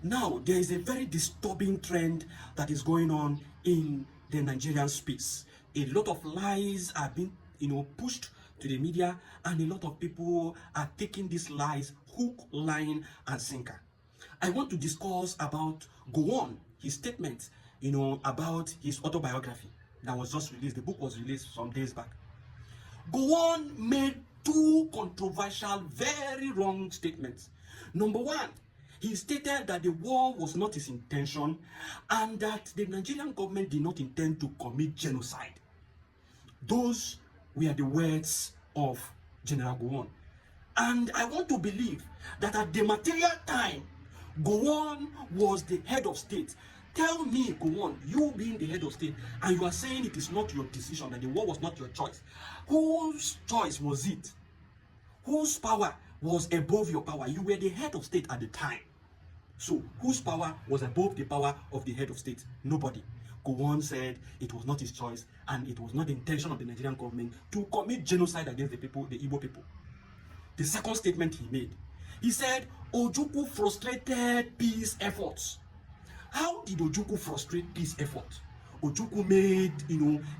Now, there is a very disturbing trend that is going on in the Nigerian space. A lot of lies are being, pushed to the media, and a lot of people are taking these lies hook, line, and sinker. I want to discuss about Gowon, his statement, about his autobiography that was just released. The book was released some days back. Gowon made two controversial, very wrong statements. Number one, he stated that the war was not his intention and that the Nigerian government did not intend to commit genocide. Those were the words of General Gowon. And I want to believe that at the material time, Gowon was the head of state. Tell me, Gowon, you being the head of state, and you are saying it is not your decision, that the war was not your choice. Whose choice was it? Whose power was above your power? You were the head of state at the time. So, whose power was above the power of the head of state? Nobody. Gowon said it was not his choice, and it was not the intention of the Nigerian government to commit genocide against the people, the Igbo people. The second statement he made, he said Ojukwu frustrated peace efforts. How did Ojukwu frustrate peace efforts? Ojukwu made,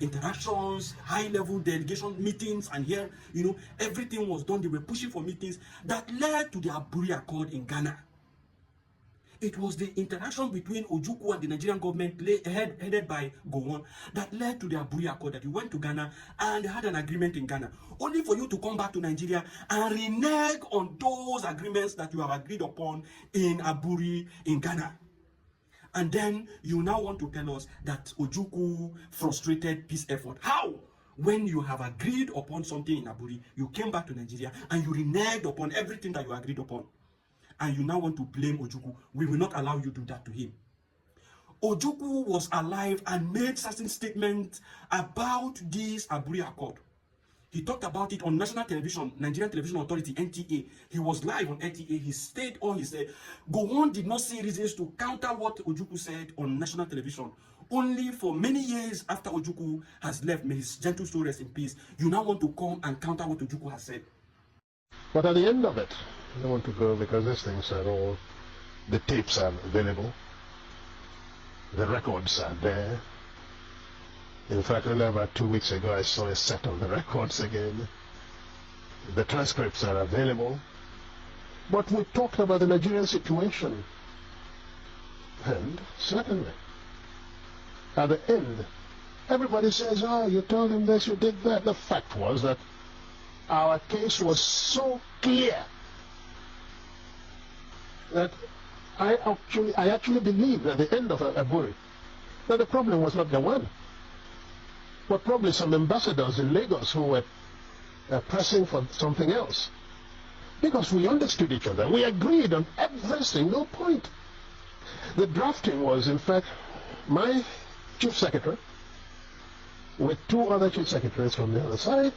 interactions, high-level delegation meetings, and here, everything was done. They were pushing for meetings that led to the Aburi Accord in Ghana. It was the interaction between Ojukwu and the Nigerian government headed by Gowon that led to the Aburi Accord, that you went to Ghana and had an agreement in Ghana, only for you to come back to Nigeria and renege on those agreements that you have agreed upon in Aburi in Ghana. And then you now want to tell us that Ojukwu frustrated peace effort. How? When you have agreed upon something in Aburi, you came back to Nigeria and you reneged upon everything that you agreed upon. And you now want to blame Ojukwu. We will not allow you to do that to him. Ojukwu was alive and made certain statements about this Aburi Accord. He talked about it on national television, Nigerian Television Authority, NTA. He was live on NTA. He said all he said. Gowon did not see reasons to counter what Ojukwu said on national television. Only for many years after Ojukwu has left, may his gentle soul rest in peace, you now want to come and counter what Ojukwu has said. But at the end of it, I don't want to go because these things are all, the tapes are available, the records are there. In fact, only about 2 weeks ago, I saw a set of the records again. The transcripts are available. But we talked about the Nigerian situation. And certainly, at the end, everybody says, oh, you told him this, you did that. The fact was that our case was so clear that I actually believed at the end of Aburi that the problem was not Gowon, but probably some ambassadors in Lagos who were pressing for something else. Because we understood each other. We agreed on every single point. The drafting was, in fact, my chief secretary with two other chief secretaries from the other side.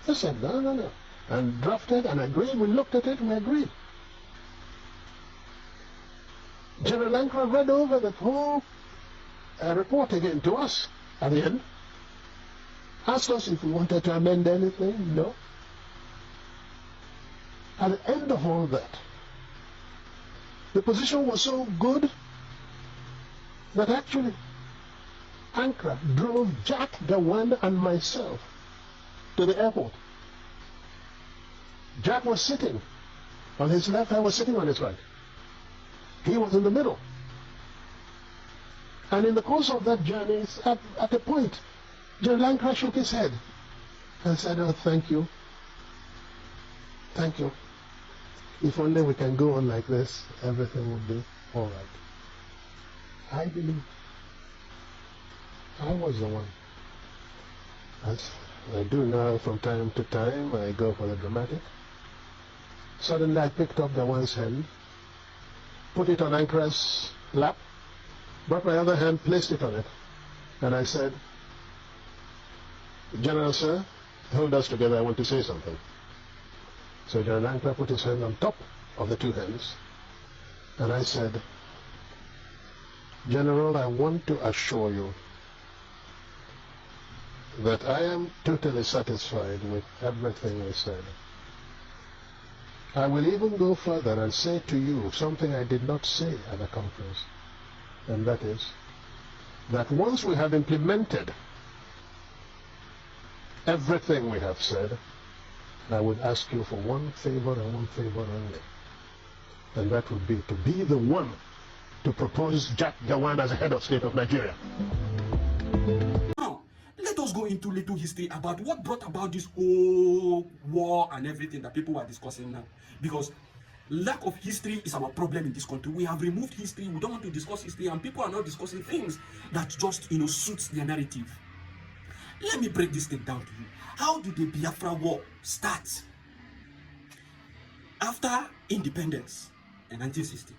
They said, no. And drafted and agreed. We looked at it, we agreed. General Ankara read over the whole report again to us at the end. Asked us if we wanted to amend anything. No. At the end of all that, the position was so good that actually Ankara drove Jack, Gowon, and myself to the airport. Jack was sitting on his left, I was sitting on his right. He was in the middle. And in the course of that journey, at a point, General Ankara shook his head and said, oh, thank you. Thank you. If only we can go on like this, everything will be all right. I believe I was the one. As I do now from time to time, I go for the dramatic. Suddenly I picked up Gowon's hand, put it on Ankara's lap, brought my other hand, placed it on it, and I said, General, sir, hold us together, I want to say something. So General Ankara put his hand on top of the two hands, and I said, General, I want to assure you that I am totally satisfied with everything you said. I will even go further and say to you something I did not say at the conference, and that is that once we have implemented everything we have said, I would ask you for one favor and one favor only, and that would be to be the one to propose Jack Gowon as a head of state of Nigeria. Now, let us go into little history about what brought about this whole war and everything that people are discussing now. Because lack of history is our problem in this country. We have removed history. We don't want to discuss history, and people are not discussing things that just, suits their narrative. Let me break this thing down to you. How did the Biafra war start? After independence in 1960,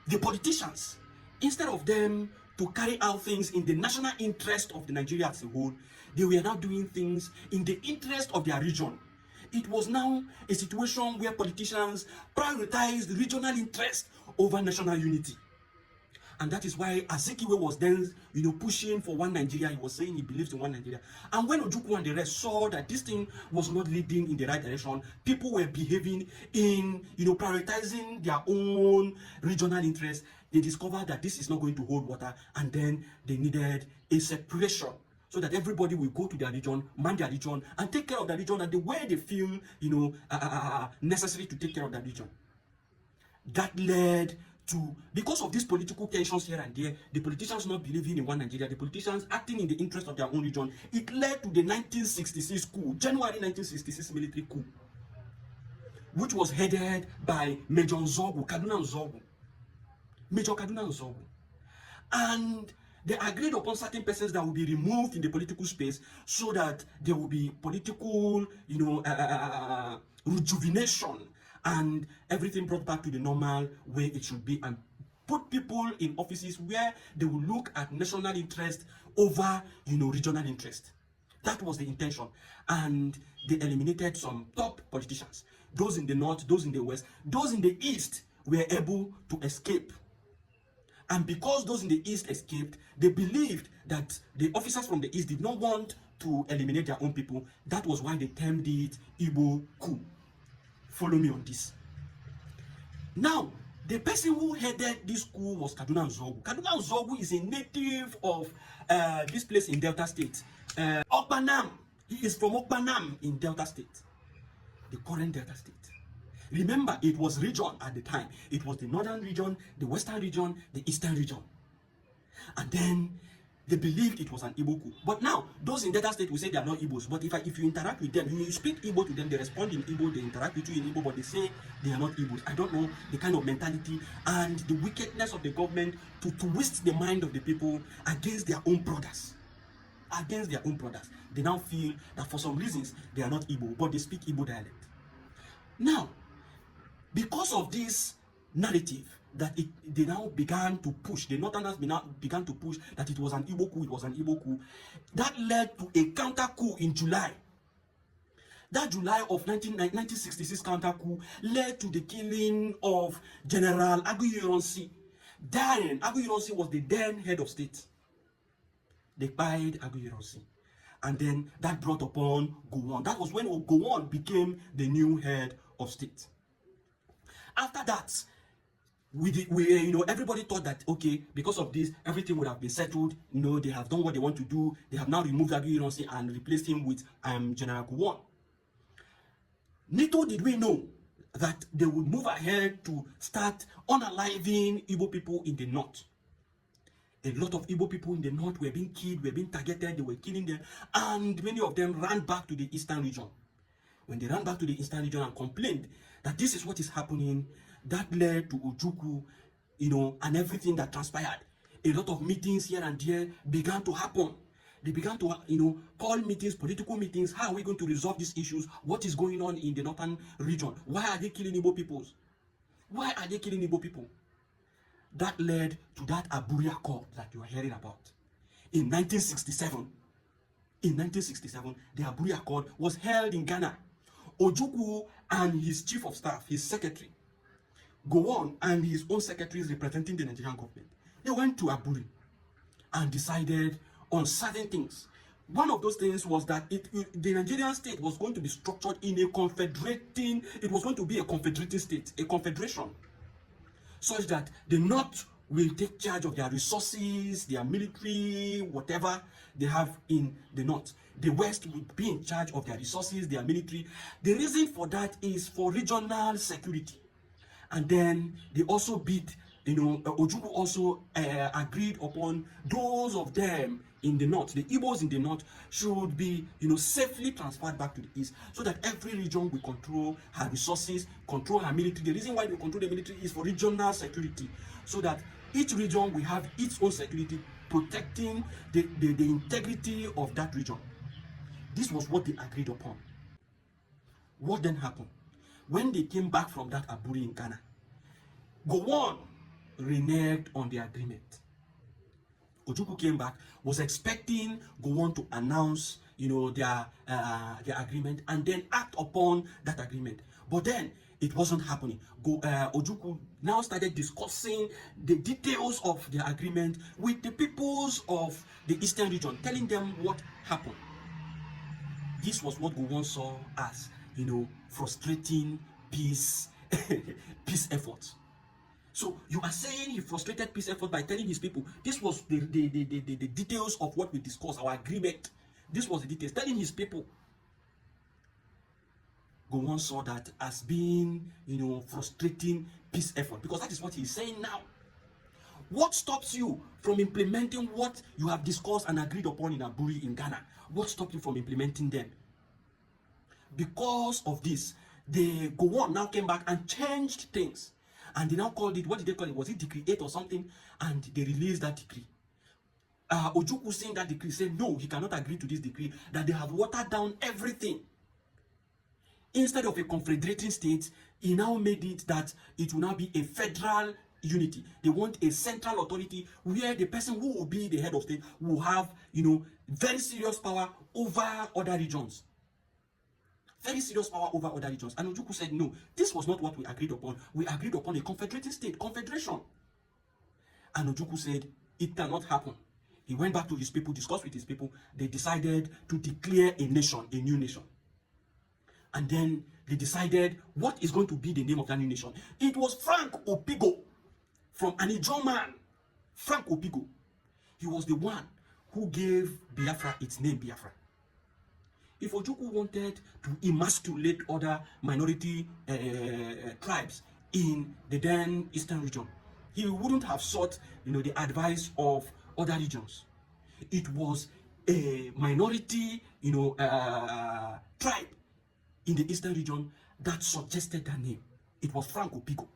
the politicians, instead of them to carry out things in the national interest of the Nigeria as a whole, they were now doing things in the interest of their region. It was now a situation where politicians prioritized regional interest over national unity. And that is why Azikiwe was then, pushing for one Nigeria. He was saying he believes in one Nigeria. And when Ojukwu and the rest saw that this thing was not leading in the right direction, people were behaving in, prioritizing their own regional interests. They discovered that this is not going to hold water, and then they needed a separation so that everybody will go to their region, man their region, and take care of their region and the way they feel, necessary to take care of that region. That led to, because of these political tensions here and there, the politicians not believing in one Nigeria, the politicians acting in the interest of their own region, it led to the 1966 coup, January 1966 military coup, which was headed by Major Nzogu, Major Kaduna Nzogu. And they agreed upon certain persons that will be removed in the political space so that there will be political, rejuvenation, and everything brought back to the normal way it should be, and put people in offices where they will look at national interest over, regional interest. That was the intention. And they eliminated some top politicians. Those in the north, those in the west, those in the east were able to escape. And because those in the east escaped, they believed that the officers from the east did not want to eliminate their own people. That was why they termed it Igbo coup. Follow me on this. Now, the person who headed this coup was Kaduna Nzogu. Kaduna Nzogu is a native of this place in Delta State. Okpanam. He is from Okpanam in Delta State, the current Delta State. Remember, it was region at the time. It was the northern region, the western region, the eastern region. And then they believed it was an Igbo coup. But now, those in Delta State will say they are not Igbos. But if you interact with them, you speak Igbo to them, they respond in Igbo, they interact with you in Igbo, but they say they are not Igbos. I don't know the kind of mentality and the wickedness of the government to twist the mind of the people against their own brothers. Against their own brothers. They now feel that for some reasons, they are not Igbo, but they speak Igbo dialect. Now, because of this narrative that they now began to push, the Northerners began to push that it was an Igbo coup, that led to a counter coup in July. That July of 1966 counter coup led to the killing of General Aguiyi-Ironsi. Aguiyi-Ironsi was the then head of state. They killed Aguiyi-Ironsi. And then that brought upon Gowon. That was when Gowon became the new head of state. After that, everybody thought that, okay, because of this, everything would have been settled. They have done what they want to do. They have now removed Aguiyi-Ironsi and replaced him with General Gowon. Little did we know that they would move ahead to start unaliving Igbo people in the north. A lot of Igbo people in the north were being killed, were being targeted, they were killing them, and many of them ran back to the eastern region. When they ran back to the eastern region and complained that this is what is happening, that led to Ojukwu, and everything that transpired. A lot of meetings here and there began to happen. They began to, call meetings, political meetings. How are we going to resolve these issues? What is going on in the northern region? Why are they killing Igbo peoples? Why are they killing Igbo people? That led to that Aburi Accord that you are hearing about. In 1967, the Aburi Accord was held in Ghana. Ojukwu and his chief of staff, his secretary, Gowon and his own secretaries representing the Nigerian government, they went to Aburi and decided on certain things. One of those things was that the Nigerian state was going to be structured in a confederating, it was going to be a confederating state, a confederation, such that the North will take charge of their resources, their military, whatever they have in the North. The West will be in charge of their resources, their military. The reason for that is for regional security. And then they also bid, Ojukwu also agreed upon those of them in the North, the Igbos in the North, should be, safely transferred back to the East, so that every region will control her resources, control her military. The reason why they control the military is for regional security, so that each region will have its own security, protecting the integrity of that region. This was what they agreed upon. What then happened? When they came back from that Aburi in Ghana, Gowon reneged on the agreement. Ojukwu came back, was expecting Gowon to announce, their agreement and then act upon that agreement. But then it wasn't happening. Ojukwu now started discussing the details of the agreement with the peoples of the Eastern region, telling them what happened. This was what Gowon saw as, frustrating peace, peace efforts. So you are saying he frustrated peace effort by telling his people, this was the details of what we discussed, our agreement. This was the details, telling his people. Gowon saw that as being, frustrating peace effort, because that is what he's saying now. What stops you from implementing what you have discussed and agreed upon in Aburi in Ghana? What stopped you from implementing them? Because of this, the Gowon now came back and changed things. And they now called it, what did they call it? Was it Decree 8 or something? And they released that decree. Ojukwu saying that decree, said no, he cannot agree to this decree, that they have watered down everything. Instead of a confederating state, he now made it that it will now be a federal unity. They want a central authority where the person who will be the head of state will have, very serious power over other regions. Very serious power over other regions. And Ojukwu said, no, this was not what we agreed upon. We agreed upon a confederating state, confederation. And Ojukwu said, it cannot happen. He went back to his people, discussed with his people. They decided to declare a nation, a new nation. And then they decided what is going to be the name of that new nation. It was Frank Opigo, from Anijo man. Frank Opigo. He was the one who gave Biafra its name, Biafra. If Ojukwu wanted to emasculate other minority tribes in the then Eastern region, he wouldn't have sought, the advice of other regions. It was a minority, tribe in the Eastern region that suggested that name. It was Frank Opigo.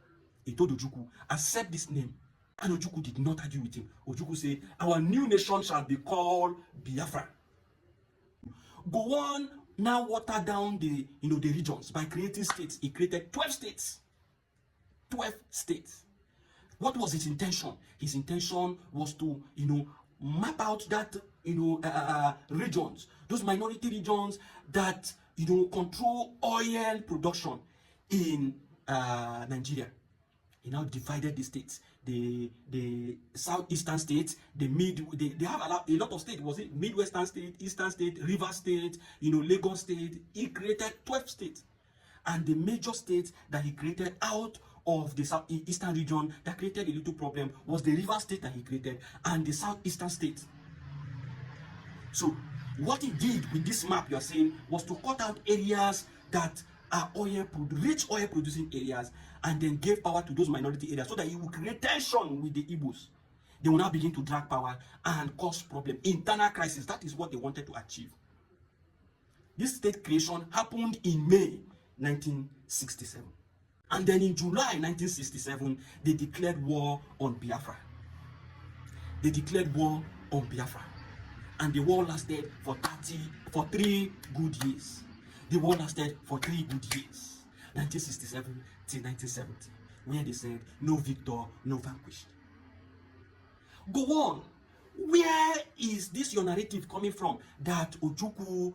He told Ojukwu, accept this name. And Ojukwu did not argue with him. Ojukwu said, our new nation shall be called Biafra. Gowon now watered down the regions by creating states. He created 12 states. 12 states. What was his intention? His intention was to, map out that, regions, those minority regions that, control oil production in Nigeria. He now divided the states. The southeastern states, they have a lot of states. Was it Midwestern state, Eastern state, River state, Lagos state? He created 12 states. And the major states that he created out of the southeastern region that created a little problem was the River state that he created and the southeastern state. So what he did with this map you are saying was to cut out areas that are rich oil producing areas, and then gave power to those minority areas so that he will create tension with the Igbos. They will now begin to drag power and cause problem, internal crisis. That is what they wanted to achieve. This state creation happened in May 1967. And then in July 1967, they declared war on Biafra. They declared war on Biafra. And the war lasted for 3 good years. The war lasted for 3 good years, 1967 till 1970, where they said, no victor, no vanquished. Gowon, where is this your narrative coming from that Ojukwu,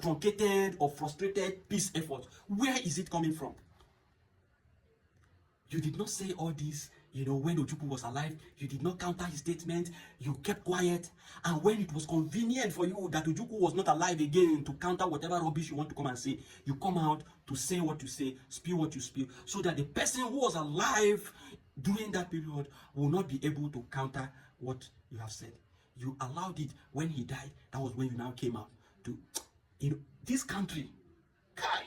truncated or frustrated peace efforts? Where is it coming from? You did not say all this You know, when Ojukwu was alive, you did not counter his statement, you kept quiet. And when it was convenient for you that Ojukwu was not alive again to counter whatever rubbish you want to come and say, you come out to say what you say, spill what you spill, so that the person who was alive during that period will not be able to counter what you have said. You allowed it when he died. That was when you now came out to, you know, this country. Kai.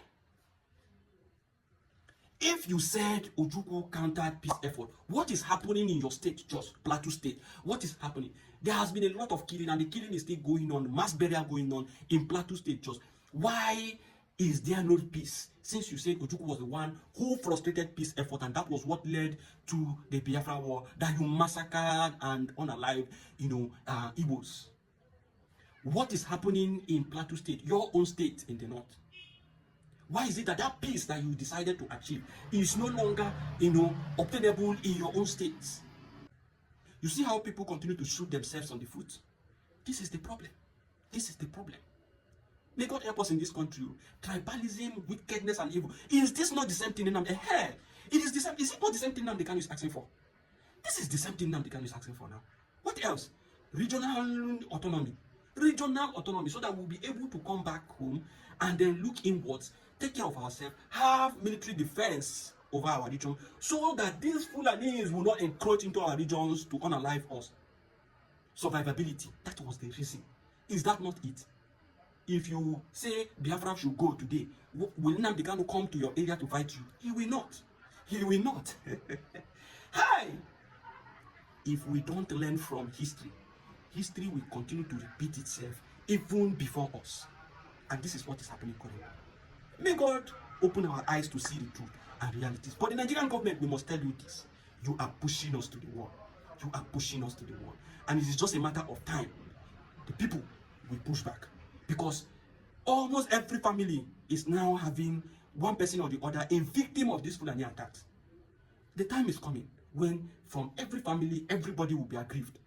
If you said Ojukwu countered peace effort, what is happening in your state, just Plateau State? What is happening? There has been a lot of killing, and the killing is still going on, mass burial going on in Plateau State, just. Why is there no peace? Since you said Ojukwu was the one who frustrated peace effort, and that was what led to the Biafra war, that you massacred and unalived, you know, Igbos. What is happening in Plateau State, your own state in the north? Why is it that that peace that you decided to achieve is no longer, you know, obtainable in your own states? You see how people continue to shoot themselves on the foot? This is the problem. This is the problem. May God help us in this country. Tribalism, wickedness, and evil. Is this not the same thing Nnamdi? It is the same. Is it not the same thing Nnamdi Kanu is asking for? This is the same thing Nnamdi Kanu is asking for now. What else? Regional autonomy. Regional autonomy, so that we'll be able to come back home and then look inwards, take care of ourselves, have military defense over our region, so that these Fulanis will not encroach into our regions to unalive us. Survivability. That was the reason. Is that not it? If you say Biafra should go today, will Nnamdi Kanu come to your area to fight you? He will not. He will not. Hi! If we don't learn from history, history will continue to repeat itself even before us. And this is what is happening currently. May God open our eyes to see the truth and realities. But the Nigerian government, we must tell you this. You are pushing us to the wall. You are pushing us to the wall. And it is just a matter of time. The people will push back. Because almost every family is now having one person or the other a victim of these Fulani attacks. The time is coming when from every family, everybody will be aggrieved.